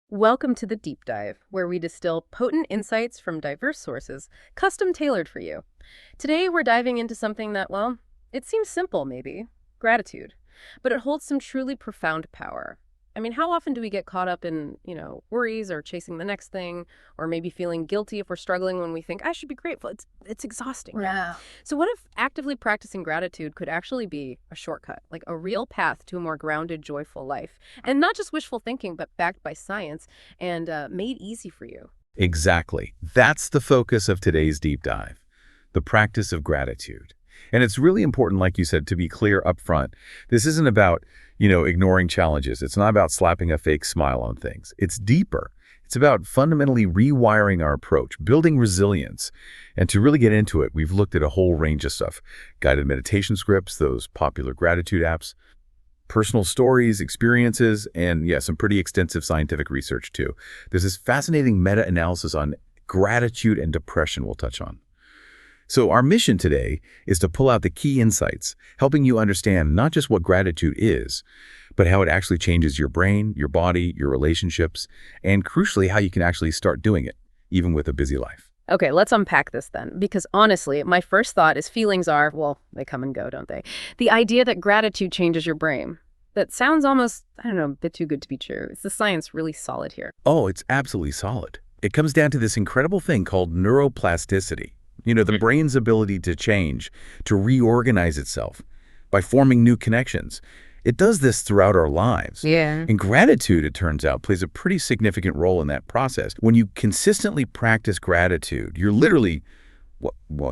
Welcome to the Deep Dive, where we distill potent insights from diverse sources, custom tailored for you. Today, we're diving into something that, well, it seems simple, maybe gratitude, but it holds some truly profound power. I mean, how often do we get caught up in, worries or chasing the next thing, or maybe feeling guilty if we're struggling when we think, I should be grateful? It's exhausting. Yeah. So, what if actively practicing gratitude could actually be a shortcut, like a real path to a more grounded, joyful life? And not just wishful thinking, but backed by science and made easy for you. Exactly. That's the focus of today's deep dive, the practice of gratitude. And it's really important, like you said, to be clear up front. This isn't about, ignoring challenges. It's not about slapping a fake smile on things. It's deeper. It's about fundamentally rewiring our approach, building resilience. And to really get into it, we've looked at a whole range of stuff. Guided meditation scripts, those popular gratitude apps, personal stories, experiences, and some pretty extensive scientific research too. There's this fascinating meta-analysis on gratitude and depression we'll touch on. So our mission today is to pull out the key insights, helping you understand not just what gratitude is, but how it actually changes your brain, your body, your relationships, and crucially, how you can actually start doing it, even with a busy life. Okay, let's unpack this then, because honestly, my first thought is feelings are, well, they come and go, don't they? The idea that gratitude changes your brain. That sounds almost, a bit too good to be true. Is the science really solid here? Oh, it's absolutely solid. It comes down to this incredible thing called neuroplasticity. The brain's ability to change, to reorganize itself by forming new connections. It does this throughout our lives. Yeah. And gratitude, it turns out, plays a pretty significant role in that process. When you consistently practice gratitude, you're literally,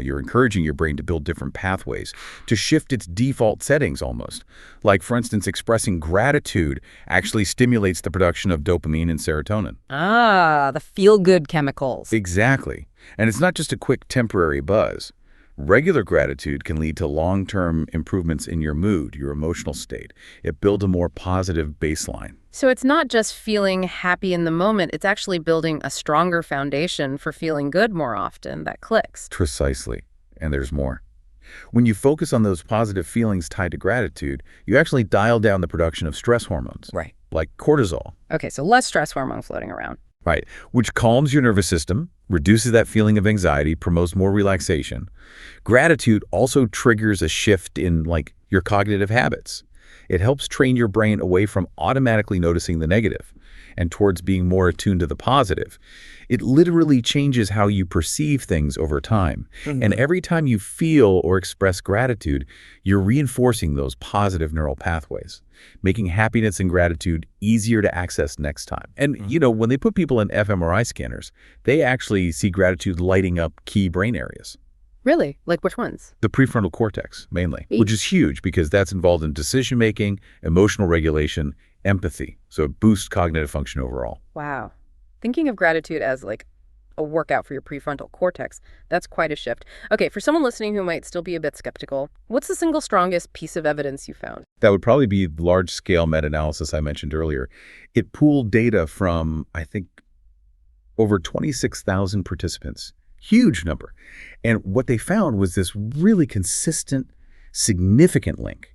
you're encouraging your brain to build different pathways, to shift its default settings almost. Like, for instance, expressing gratitude actually stimulates the production of dopamine and serotonin. Ah, the feel-good chemicals. Exactly. And it's not just a quick temporary buzz. Regular gratitude can lead to long-term improvements in your mood, your emotional state. It builds a more positive baseline. So it's not just feeling happy in the moment, it's actually building a stronger foundation for feeling good more often that clicks. Precisely. And there's more. When you focus on those positive feelings tied to gratitude, you actually dial down the production of stress hormones. Right. Like cortisol. Okay, so less stress hormone floating around. Right, which calms your nervous system, reduces that feeling of anxiety, promotes more relaxation. Gratitude also triggers a shift in, your cognitive habits. It helps train your brain away from automatically noticing the negative and towards being more attuned to the positive. It literally changes how you perceive things over time. And every time you feel or express gratitude, you're reinforcing those positive neural pathways, making happiness and gratitude easier to access next time. And, when they put people in fMRI scanners, they actually see gratitude lighting up key brain areas. Really? Like which ones? The prefrontal cortex, mainly, which is huge because that's involved in decision-making, emotional regulation, empathy. So it boosts cognitive function overall. Wow. Thinking of gratitude as a workout for your prefrontal cortex, that's quite a shift. Okay, for someone listening who might still be a bit skeptical, what's the single strongest piece of evidence you found? That would probably be the large-scale meta-analysis I mentioned earlier. It pooled data from, I think, over 26,000 participants. Huge number. And what they found was this really consistent, significant link.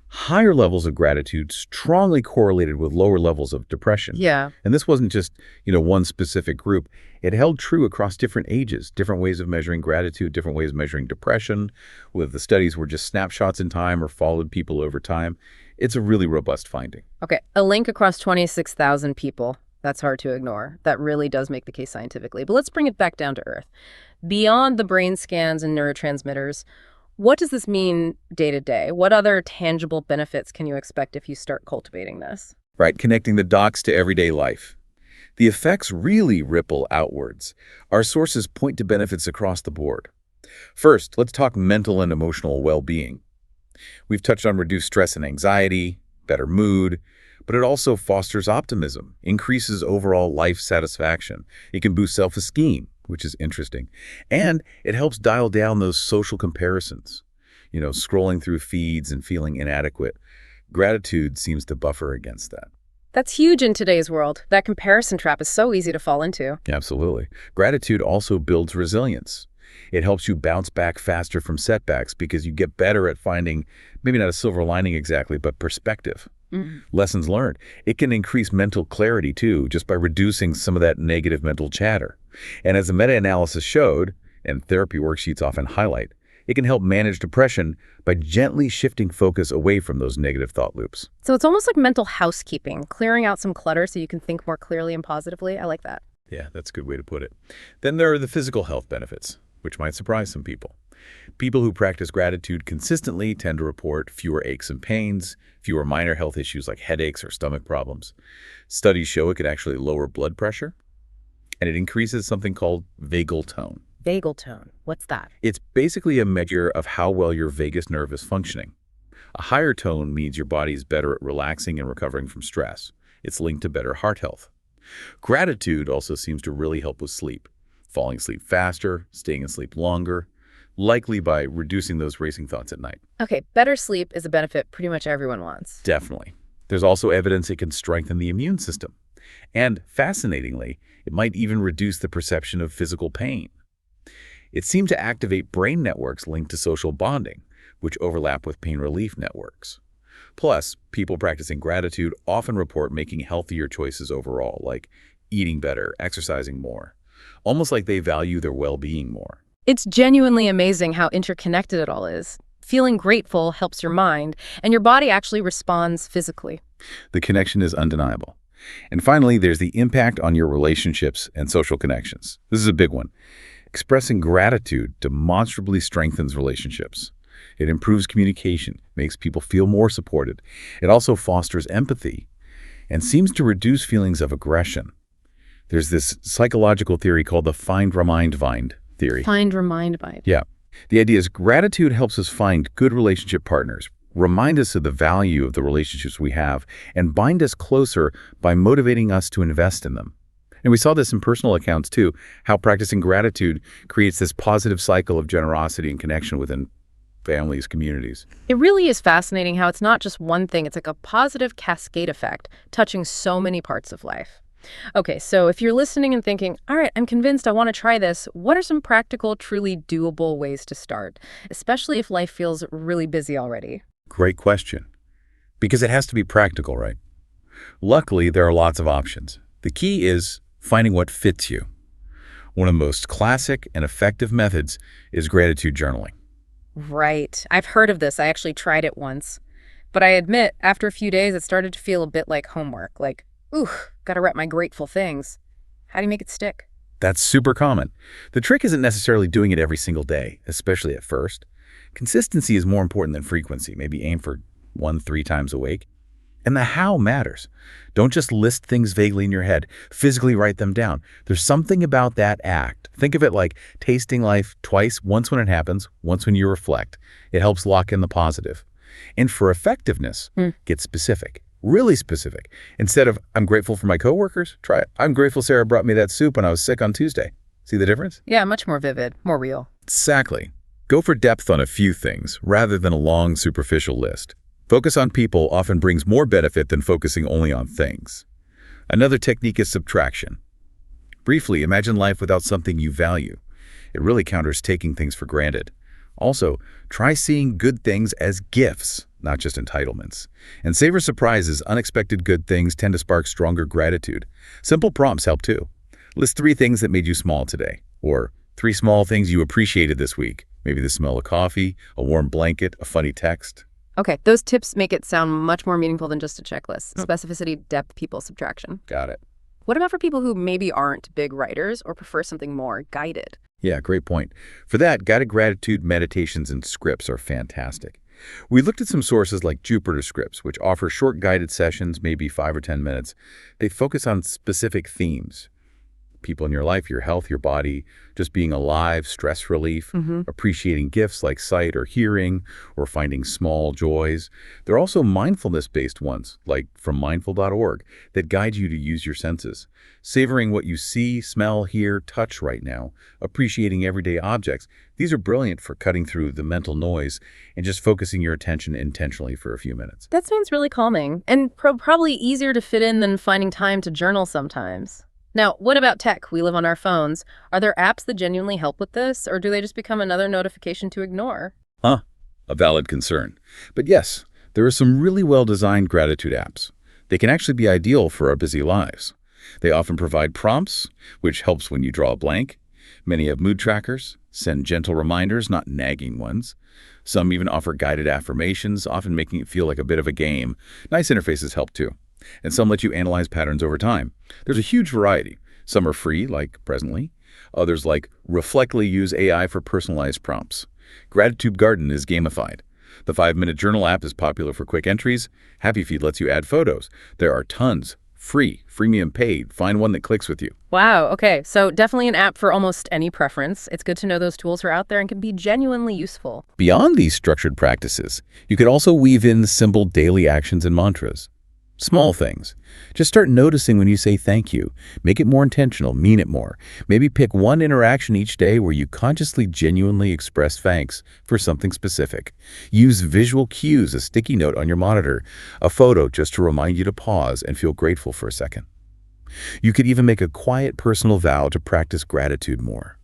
Higher levels of gratitude strongly correlated with lower levels of depression. Yeah. And this wasn't just, one specific group. It held true across different ages, different ways of measuring gratitude, different ways of measuring depression, whether the studies were just snapshots in time or followed people over time. It's a really robust finding. Okay, a link across 26,000 people. That's hard to ignore. That really does make the case scientifically. But let's bring it back down to earth. Beyond the brain scans and neurotransmitters, what does this mean day to day? What other tangible benefits can you expect if you start cultivating this? Right, connecting the dots to everyday life. The effects really ripple outwards. Our sources point to benefits across the board. First, let's talk mental and emotional well-being. We've touched on reduced stress and anxiety, better mood, but it also fosters optimism, increases overall life satisfaction. It can boost self-esteem, which is interesting. And it helps dial down those social comparisons. Scrolling through feeds and feeling inadequate. Gratitude seems to buffer against that. That's huge in today's world. That comparison trap is so easy to fall into. Absolutely. Gratitude also builds resilience. It helps you bounce back faster from setbacks because you get better at finding, maybe not a silver lining exactly, but perspective. Lessons learned. It can increase mental clarity too, just by reducing some of that negative mental chatter. And as the meta-analysis showed, and therapy worksheets often highlight, it can help manage depression by gently shifting focus away from those negative thought loops. So it's almost like mental housekeeping, clearing out some clutter so you can think more clearly and positively. I like that. Yeah, that's a good way to put it. Then there are the physical health benefits, which might surprise some people. People who practice gratitude consistently tend to report fewer aches and pains, fewer minor health issues like headaches or stomach problems. Studies show it can actually lower blood pressure, and it increases something called vagal tone. Vagal tone. What's that? It's basically a measure of how well your vagus nerve is functioning. A higher tone means your body is better at relaxing and recovering from stress. It's linked to better heart health. Gratitude also seems to really help with sleep. Falling asleep faster, staying asleep longer, likely by reducing those racing thoughts at night. Okay, better sleep is a benefit pretty much everyone wants. Definitely. There's also evidence it can strengthen the immune system. And fascinatingly, it might even reduce the perception of physical pain. It seemed to activate brain networks linked to social bonding, which overlap with pain relief networks. Plus, people practicing gratitude often report making healthier choices overall, like eating better, exercising more, almost like they value their well-being more. It's genuinely amazing how interconnected it all is. Feeling grateful helps your mind, and your body actually responds physically. The connection is undeniable. And finally, there's the impact on your relationships and social connections. This is a big one. Expressing gratitude demonstrably strengthens relationships. It improves communication, makes people feel more supported. It also fosters empathy and seems to reduce feelings of aggression. There's this psychological theory called the find-remind-find theory. Find-remind-find. Yeah. The idea is gratitude helps us find good relationship partners, remind us of the value of the relationships we have, and bind us closer by motivating us to invest in them. And we saw this in personal accounts too, how practicing gratitude creates this positive cycle of generosity and connection within families, communities. It really is fascinating how it's not just one thing, it's like a positive cascade effect touching so many parts of life. Okay, so if you're listening and thinking, all right, I'm convinced I want to try this, what are some practical, truly doable ways to start, especially if life feels really busy already? Great question. Because it has to be practical, right? Luckily, there are lots of options. The key is finding what fits you. One of the most classic and effective methods is gratitude journaling. Right. I've heard of this. I actually tried it once. But I admit, after a few days, it started to feel a bit like homework. Like, ooh, gotta write my grateful things. How do you make it stick? That's super common. The trick isn't necessarily doing it every single day, especially at first. Consistency is more important than frequency. Maybe aim for 1-3 times a week. And the how matters. Don't just list things vaguely in your head. Physically write them down. There's something about that act. Think of it like tasting life twice, once when it happens, once when you reflect. It helps lock in the positive. And for effectiveness, get specific. Really specific. Instead of, I'm grateful for my coworkers, try it. I'm grateful Sarah brought me that soup when I was sick on Tuesday. See the difference? Yeah, much more vivid, more real. Exactly. Go for depth on a few things rather than a long, superficial list. Focus on people often brings more benefit than focusing only on things. Another technique is subtraction. Briefly, imagine life without something you value. It really counters taking things for granted. Also, try seeing good things as gifts, not just entitlements. And savor surprises. Unexpected good things tend to spark stronger gratitude. Simple prompts help too. List 3 things that made you smile today, or 3 small things you appreciated this week. Maybe the smell of coffee, a warm blanket, a funny text. Okay, those tips make it sound much more meaningful than just a checklist. Specificity, depth, people, subtraction. Got it. What about for people who maybe aren't big writers or prefer something more guided? Yeah, great point. For that, guided gratitude meditations and scripts are fantastic. We looked at some sources like Jupiter Scripts, which offer short guided sessions, maybe 5 or 10 minutes. They focus on specific themes. People in your life, your health, your body, just being alive, stress relief, appreciating gifts like sight or hearing, or finding small joys. There are also mindfulness-based ones, like from mindful.org, that guide you to use your senses. Savoring what you see, smell, hear, touch right now, appreciating everyday objects. These are brilliant for cutting through the mental noise and just focusing your attention intentionally for a few minutes. That sounds really calming, and probably easier to fit in than finding time to journal sometimes. Now, what about tech? We live on our phones. Are there apps that genuinely help with this, or do they just become another notification to ignore? A valid concern. But yes, There are some really well-designed gratitude apps. They can actually be ideal for our busy lives. They often provide prompts, which helps when you draw a blank. Many have mood trackers, send gentle reminders, not nagging ones. Some even offer guided affirmations, often making it feel like a bit of a game. Nice interfaces help too. And some let you analyze patterns over time. There's a huge variety. Some are free, like Presently. Others, like Reflectly, use AI for personalized prompts. Gratitude Garden is gamified. The 5-minute journal app is popular for quick entries. Happy Feed lets you add photos. There are tons. Free, freemium paid. Find one that clicks with you. Wow, okay, so definitely an app for almost any preference. It's good to know those tools are out there and can be genuinely useful. Beyond these structured practices, you could also weave in simple daily actions and mantras. Small things. Just start noticing when you say thank you. Make it more intentional, mean it more. Maybe pick one interaction each day where you consciously, genuinely express thanks for something specific. Use visual cues, a sticky note on your monitor, a photo just to remind you to pause and feel grateful for a second. You could even make a quiet personal vow to practice gratitude more.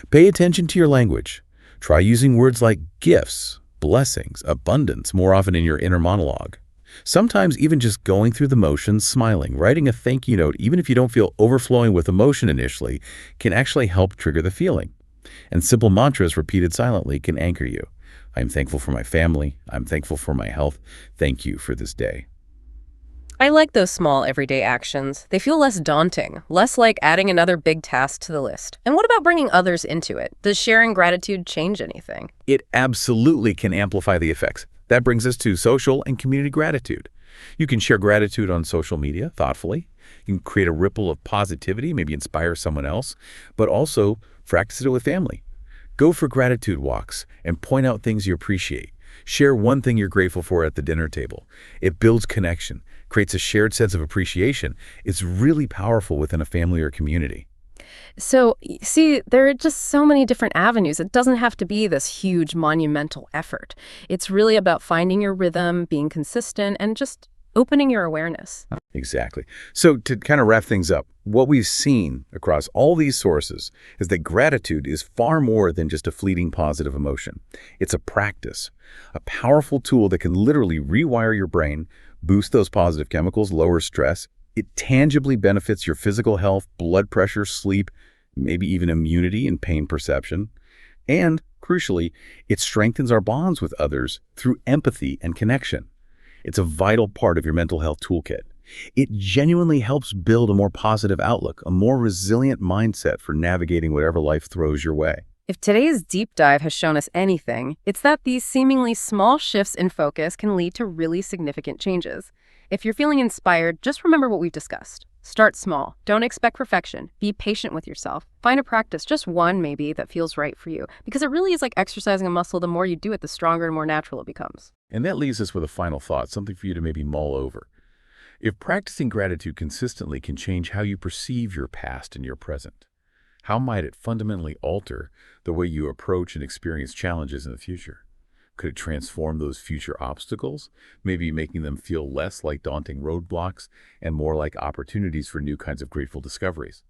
Pay attention to your language. Try using words like gifts, blessings, abundance more often in your inner monologue. Sometimes even just going through the motions, smiling, writing a thank you note, even if you don't feel overflowing with emotion initially, can actually help trigger the feeling. And simple mantras repeated silently can anchor you. I'm thankful for my family. I'm thankful for my health. Thank you for this day. I like those small everyday actions. They feel less daunting, less like adding another big task to the list. And what about bringing others into it? Does sharing gratitude change anything? It absolutely can amplify the effects. That brings us to social and community gratitude. You can share gratitude on social media thoughtfully. You can create a ripple of positivity, maybe inspire someone else, but also practice it with family. Go for gratitude walks and point out things you appreciate. Share one thing you're grateful for at the dinner table. It builds connection, creates a shared sense of appreciation. It's really powerful within a family or community. So, see, there are just so many different avenues. It doesn't have to be this huge monumental effort. It's really about finding your rhythm, being consistent, and just opening your awareness. Exactly. So to kind of wrap things up, what we've seen across all these sources is that gratitude is far more than just a fleeting positive emotion. It's a practice, a powerful tool that can literally rewire your brain, boost those positive chemicals, lower stress. It tangibly benefits your physical health, blood pressure, sleep, maybe even immunity and pain perception. And, crucially, it strengthens our bonds with others through empathy and connection. It's a vital part of your mental health toolkit. It genuinely helps build a more positive outlook, a more resilient mindset for navigating whatever life throws your way. If today's deep dive has shown us anything, it's that these seemingly small shifts in focus can lead to really significant changes. If you're feeling inspired, just remember what we've discussed. Start small. Don't expect perfection. Be patient with yourself. Find a practice, just one maybe, that feels right for you. Because it really is like exercising a muscle. The more you do it, the stronger and more natural it becomes. And that leaves us with a final thought, something for you to maybe mull over. If practicing gratitude consistently can change how you perceive your past and your present, how might it fundamentally alter the way you approach and experience challenges in the future? Could it transform those future obstacles, maybe making them feel less like daunting roadblocks and more like opportunities for new kinds of grateful discoveries?